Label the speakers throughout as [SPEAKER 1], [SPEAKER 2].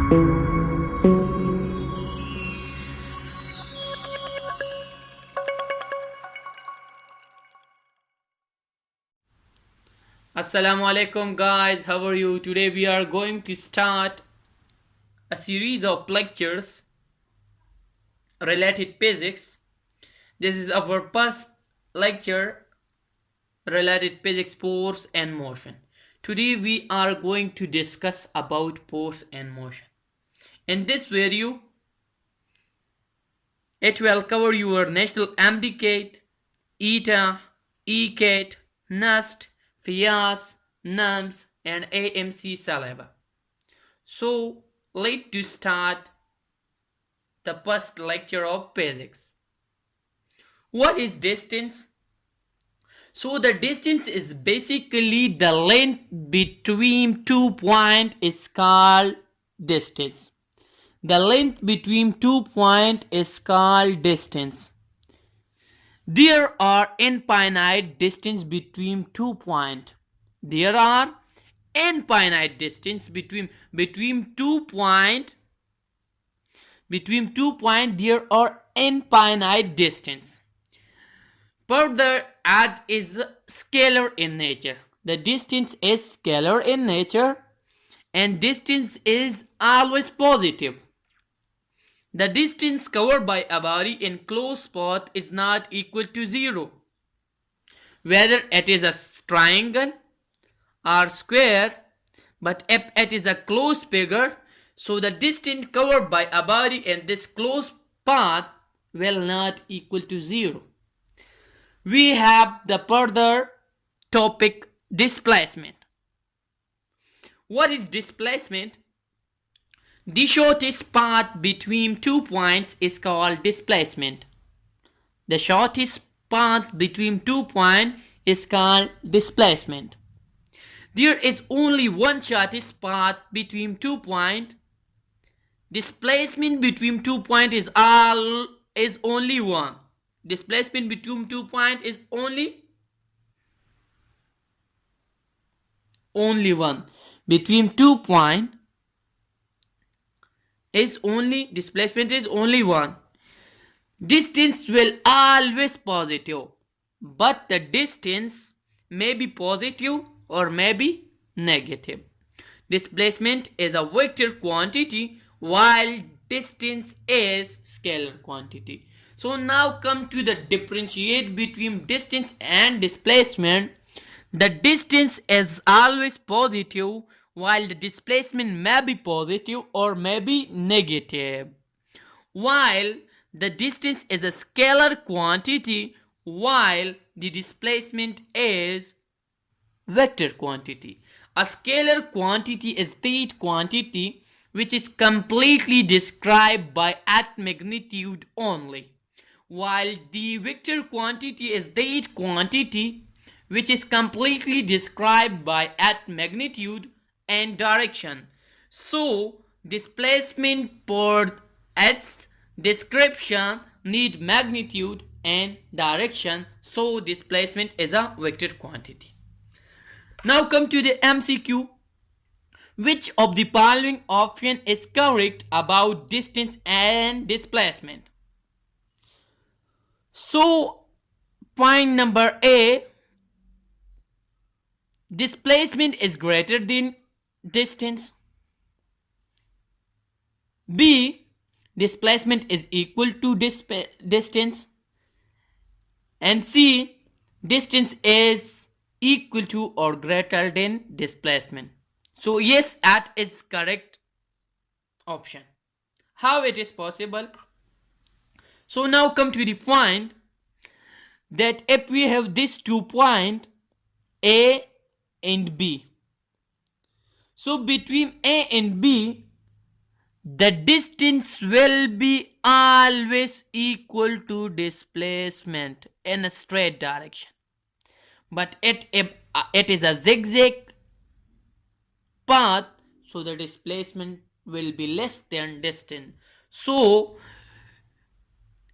[SPEAKER 1] Assalamu alaikum guys, how are you? Today we are going to start a series of lectures related physics. This is our first lecture related physics, force and motion. Today we are going to discuss about force and motion. In this video, it will cover your national MD ETA, ECAT, NUST, FIAS, NUMS and AMC syllabus. So let's start the first lecture of physics. What is distance? So the distance is basically the length between 2 points is called distance. The length between 2 points is called distance. There are infinite distance between 2 points. There are infinite distance between 2 points. Between 2 points there are infinite distance. Further, it is scalar in nature. The distance is scalar in nature and distance is always positive. The distance covered by a body in closed path is not equal to 0. Whether it is a triangle or square, but if it is a closed figure, so the distance covered by a body in this closed path will not equal to 0. We have the further topic, displacement. What is displacement? The shortest path between 2 points is called displacement. The shortest path between 2 points is called displacement. There is only one shortest path between 2 points. Displacement between 2 points is only one. Displacement between 2 points is only one. Between 2 points is only displacement is only one. Distance will always positive, but the distance may be positive or may be negative. Displacement is a vector quantity while distance is scalar quantity. So now come to the differentiate between distance and displacement. The distance is always positive while the displacement may be positive or may be negative. While the distance is a scalar quantity while the displacement is vector quantity. A scalar quantity is that quantity which is completely described by at magnitude only, while the vector quantity is that quantity which is completely described by at magnitude and direction. So displacement for its description need magnitude and direction, so displacement is a vector quantity. Now come to the MCQ. Which of the following option is correct about distance and displacement? So point number A, displacement is greater than distance. B, displacement is equal to distance. And C, distance is equal to or greater than displacement. So yes, that is correct option. How it is possible? So now come to the point that if we have these 2 points A and B, so between A and B the distance will be always equal to displacement in a straight direction, but it is a zigzag path, so the displacement will be less than distance. So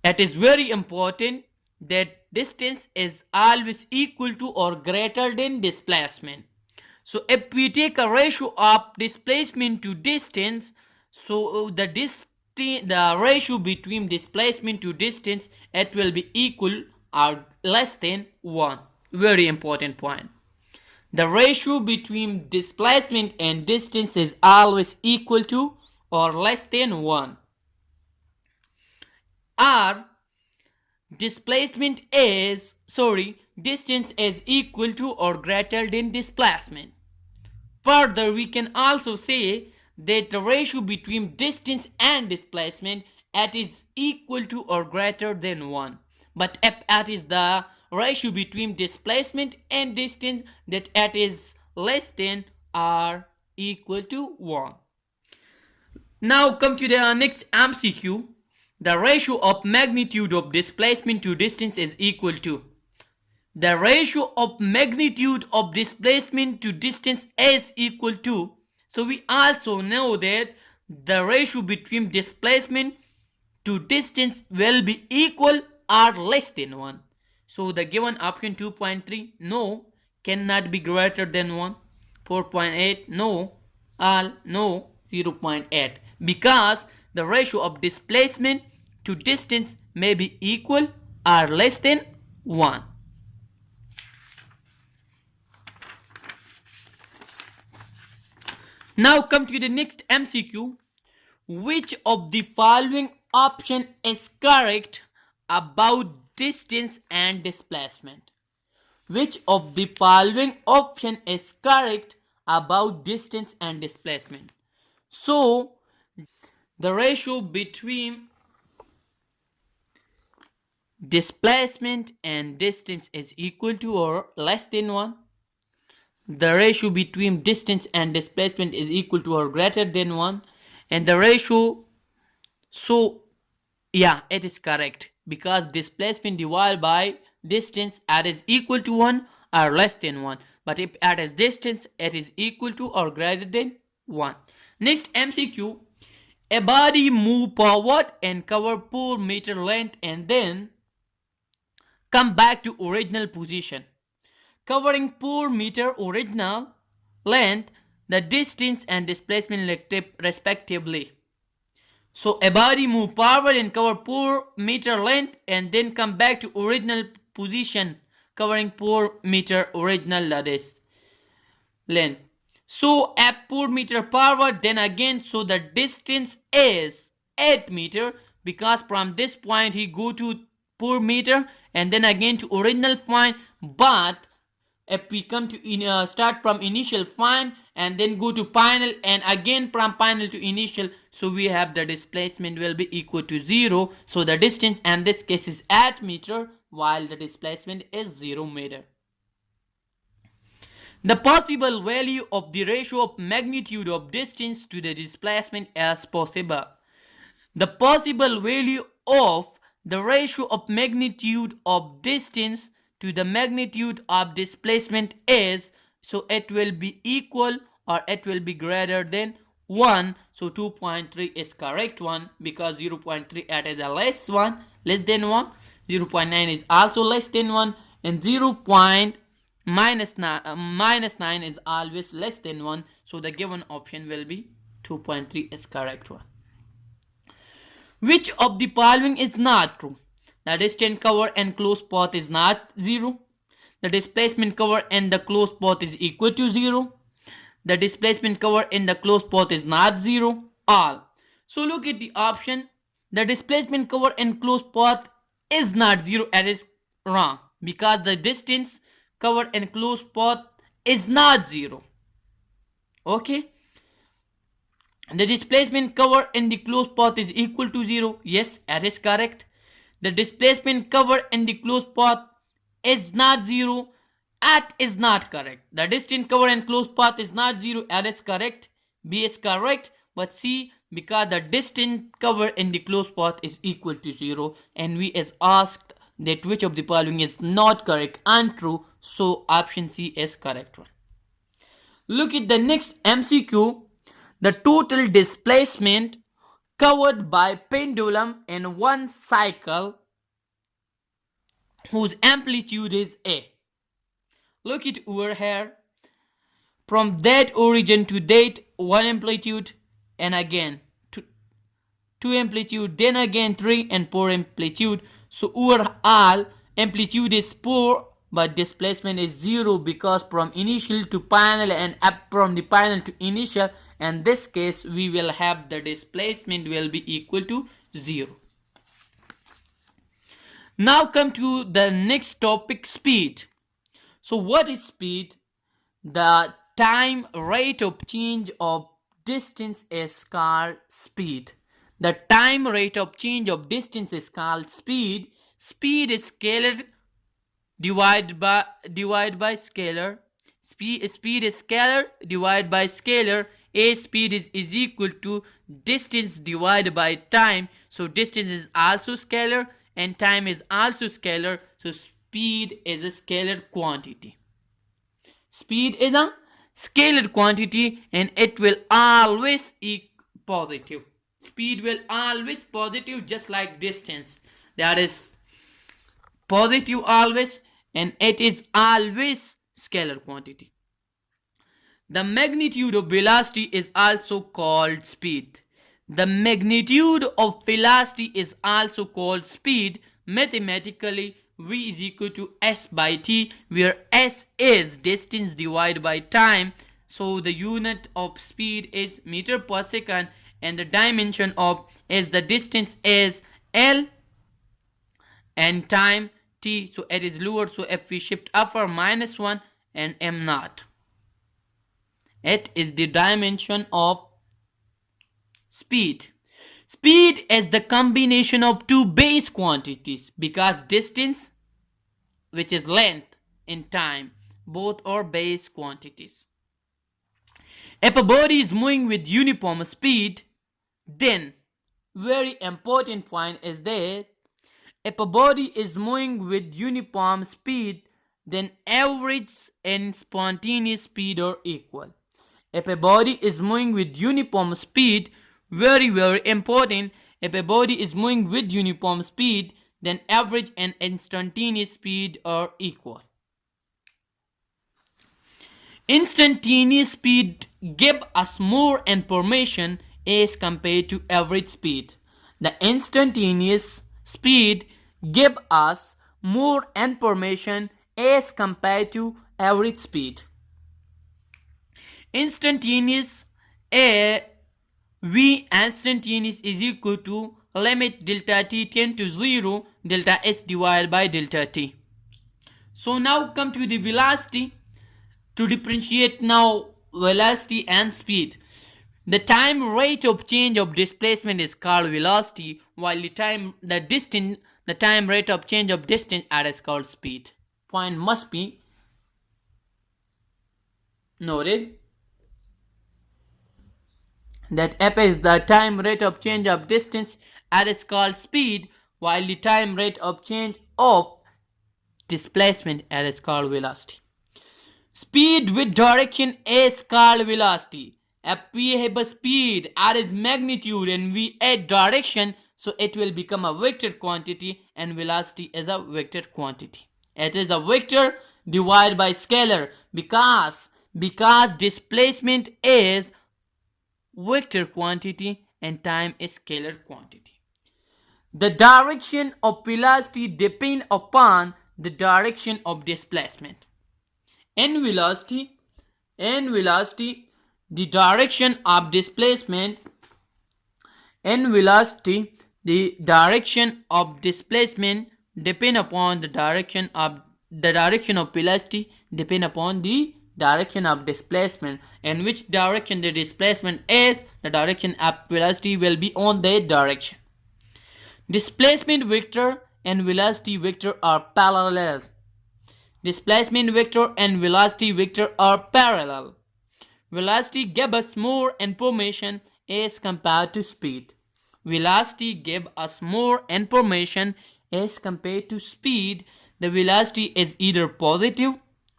[SPEAKER 1] it is very important that distance is always equal to or greater than displacement. So if we take a ratio of displacement to distance, So the ratio between displacement to distance, it will be equal or less than 1. Very important point. The ratio between displacement and distance is always equal to or less than 1. Or distance is equal to or greater than displacement. Further, we can also say that the ratio between distance and displacement at is equal to or greater than 1. But if at is the ratio between displacement and distance, that at is less than or equal to 1. Now come to the next MCQ. The ratio of magnitude of displacement to distance is equal to. The ratio of magnitude of displacement to distance is equal to. So we also know that the ratio between displacement to distance will be equal or less than 1. So the given option 2.3, no, cannot be greater than 1. 4.8, no, all, no, 0.8. Because the ratio of displacement to distance may be equal or less than 1. Now come to the next MCQ. Which of the following option is correct about distance and displacement? Which of the following option is correct about distance and displacement? So, the ratio between displacement and distance is equal to or less than 1. The ratio between distance and displacement is equal to or greater than 1. And the ratio, so yeah, it is correct, because displacement divided by distance at is equal to 1 or less than 1. But if at is distance, it is equal to or greater than 1. Next MCQ. A body move forward and cover 4 meter length and then come back to original position. Covering 4 meter original length, the distance and displacement respectively. So a body move forward and cover 4 meter length and then come back to original position, covering 4 meter original length. So at 4 meter forward, then again, so the distance is 8 meter, because from this point he go to 4 meter and then again to original point. But if we come to start from initial point and then go to final and again from final to initial, so we have the displacement will be equal to 0. So the distance in this case is 8 meter while the displacement is 0 meter. The possible value of the ratio of magnitude of distance to the displacement is possible. The possible value of the ratio of magnitude of distance to the magnitude of displacement is, so it will be equal or it will be greater than 1. So 2.3 is correct one, because 0.3 at is a less than 1. 0.9 is also less than 1, and 0. minus 9 is always less than 1. So the given option will be 2.3 is correct one. Which of the following is not true? The distance covered and closed path is not 0. The displacement covered and the closed path is equal to 0. The displacement covered in the closed path is not 0. All. So look at the option. The displacement covered and closed path is not 0. That is wrong, because the distance covered and closed path is not 0. Okay. The displacement covered in the closed path is equal to 0. Yes, that is correct. The displacement covered in the closed path is not 0. That is not correct. The distance covered in closed path is not 0. That is correct. B is correct. But C, because the distance covered in the closed path is equal to 0, and we is asked that which of the following is not correct and true. So option C is correct one. Look at the next MCQ. The total displacement covered by pendulum in one cycle whose amplitude is A. Look at over here. From that origin to that one amplitude, and again 2 amplitude, then again 3 and 4 amplitude. So overall amplitude is 4, but displacement is 0 because from initial to final and up from the final to initial. In this case, we will have the displacement will be equal to 0. Now come to the next topic, speed. So what is speed? The time rate of change of distance is called speed. The time rate of change of distance is called speed. Speed is scalar divided by scalar. Speed is scalar divided by scalar. A speed is equal to distance divided by time. So distance is also scalar and time is also scalar. So speed is a scalar quantity. Speed is a scalar quantity and it will always be positive. Speed will always positive, just like distance. That is positive always, and it is always scalar quantity. The magnitude of velocity is also called speed. The magnitude of velocity is also called speed. Mathematically, v is equal to s by t, where s is distance divided by time. So the unit of speed is meter per second, and the dimension of is the distance is l and time t. So it is lower. So if we shift upper, -1 and m naught, it is the dimension of speed. Speed is the combination of two base quantities, because distance, which is length, and time, both are base quantities. If a body is moving with uniform speed, then very important point is that if a body is moving with uniform speed, then average and spontaneous speed are equal. If a body is moving with uniform speed, very important, if a body is moving with uniform speed, then average and instantaneous speed are equal. Instantaneous speed give us more information as compared to average speed. The instantaneous speed give us more information as compared to average speed. Instantaneous v instantaneous is equal to limit delta t tend to 0 delta s divided by delta t. So now come to the velocity. To differentiate now velocity and speed, the time rate of change of displacement is called velocity, while the time rate of change of distance is called speed. Point must be noted that f is the time rate of change of distance, is called speed, while the time rate of change of displacement is called velocity. Speed with direction is called velocity. If we have a speed, r is magnitude, and we add direction, so it will become a vector quantity, and velocity is a vector quantity. It is a vector divided by scalar because displacement is vector quantity and time is scalar quantity. The direction of velocity depends upon the direction of displacement. In velocity, the direction of displacement depend upon the direction of velocity depend upon the direction of displacement, and which direction the displacement is, the direction of velocity will be on that direction. Displacement vector and velocity vector are parallel. Displacement vector and velocity vector are parallel. Velocity gives us more information as compared to speed. Velocity gives us more information as compared to speed. The velocity is either positive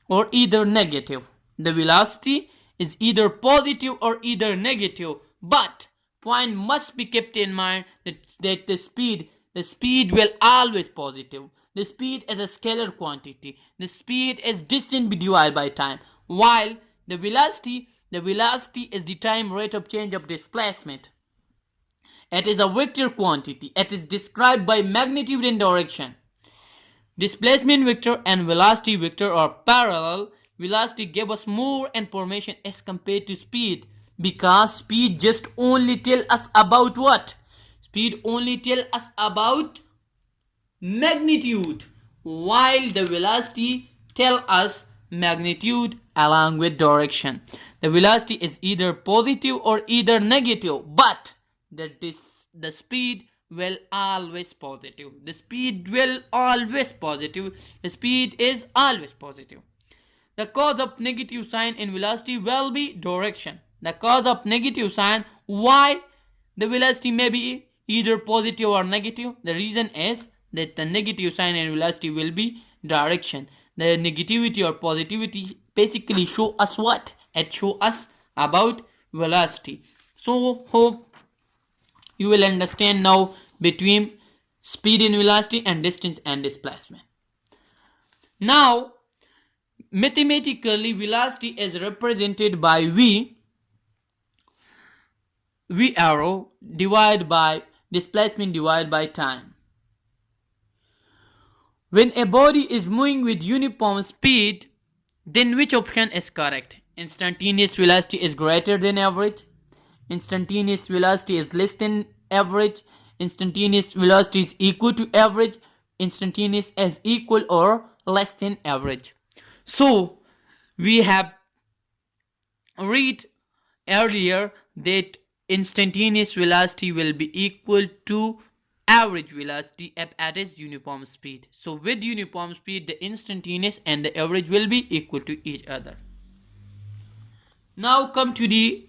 [SPEAKER 1] or either negative. The velocity is either positive or either negative, but point must be kept in mind that the speed will always positive. The speed is a scalar quantity. The speed is distance divided by time, while the velocity is the time rate of change of displacement. It is a vector quantity. It is described by magnitude and direction. Displacement vector and velocity vector are parallel. Velocity gave us more information as compared to speed, because speed just only tell us about what? Speed only tell us about magnitude, while the velocity tell us magnitude along with direction. The velocity is either positive or either negative, but the speed will always positive. The speed will always positive. The speed is always positive. The cause of negative sign in velocity will be direction. The cause of negative sign, why the velocity may be either positive or negative, the reason is that the negative sign in velocity will be direction. The negativity or positivity basically show us what? It show us about velocity. So hope you will understand now between speed and velocity and distance and displacement. Now mathematically velocity is represented by v arrow divided by displacement divided by time. When a body is moving with uniform speed, then which option is correct? Instantaneous velocity is greater than average. Instantaneous velocity is less than average. Instantaneous velocity is equal to average. Instantaneous is equal or less than average. So we have read earlier that instantaneous velocity will be equal to average velocity at its uniform speed. So with uniform speed, the instantaneous and the average will be equal to each other. Now come to the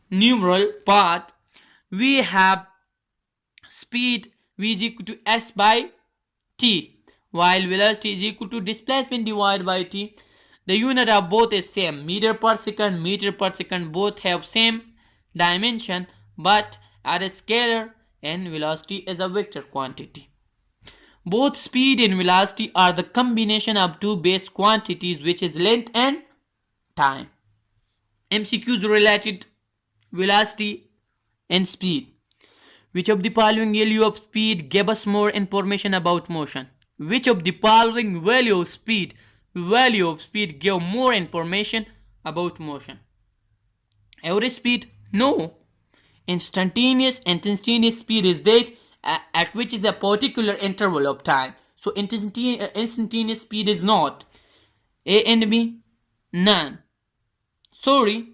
[SPEAKER 1] numeral part. We have speed v is equal to s by t, while velocity is equal to displacement divided by t. The unit of both is same, meter per second, both have same dimension, but at a scalar and velocity is a vector quantity. Both speed and velocity are the combination of two base quantities, which is length and time. MCQs related velocity and speed. Which of the following value of speed gave us more information about motion? Which of the following value of speed gave more information about motion? Average speed? No. Instantaneous speed is that at which is a particular interval of time. So instantaneous speed is not. A and B? None. Sorry.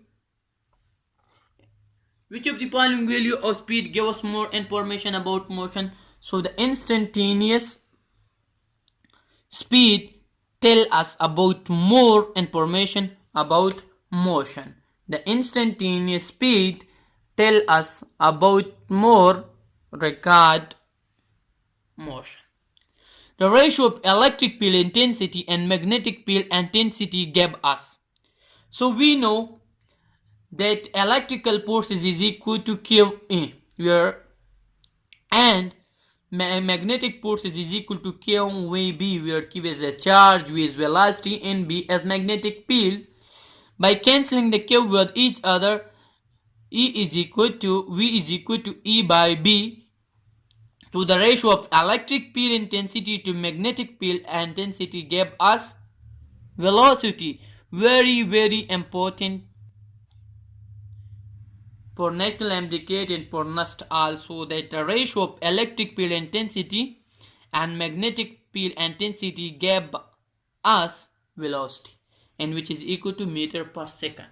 [SPEAKER 1] Which of the following value of speed gave us more information about motion? So the instantaneous speed tell us about more information about motion. The instantaneous speed tell us about more regard motion. The ratio of electric field intensity and magnetic field intensity gave us. So we know that electrical forces is equal to QE, where and magnetic forces is equal to QV, where Q is a charge, V is velocity, and B as magnetic field. By cancelling the Q with each other, V is equal to E by B. So the ratio of electric field intensity to magnetic field intensity gave us velocity. Very, very important for national MDK and for NUST also, that the ratio of electric field intensity and magnetic field intensity gave us velocity, and which is equal to meter per second.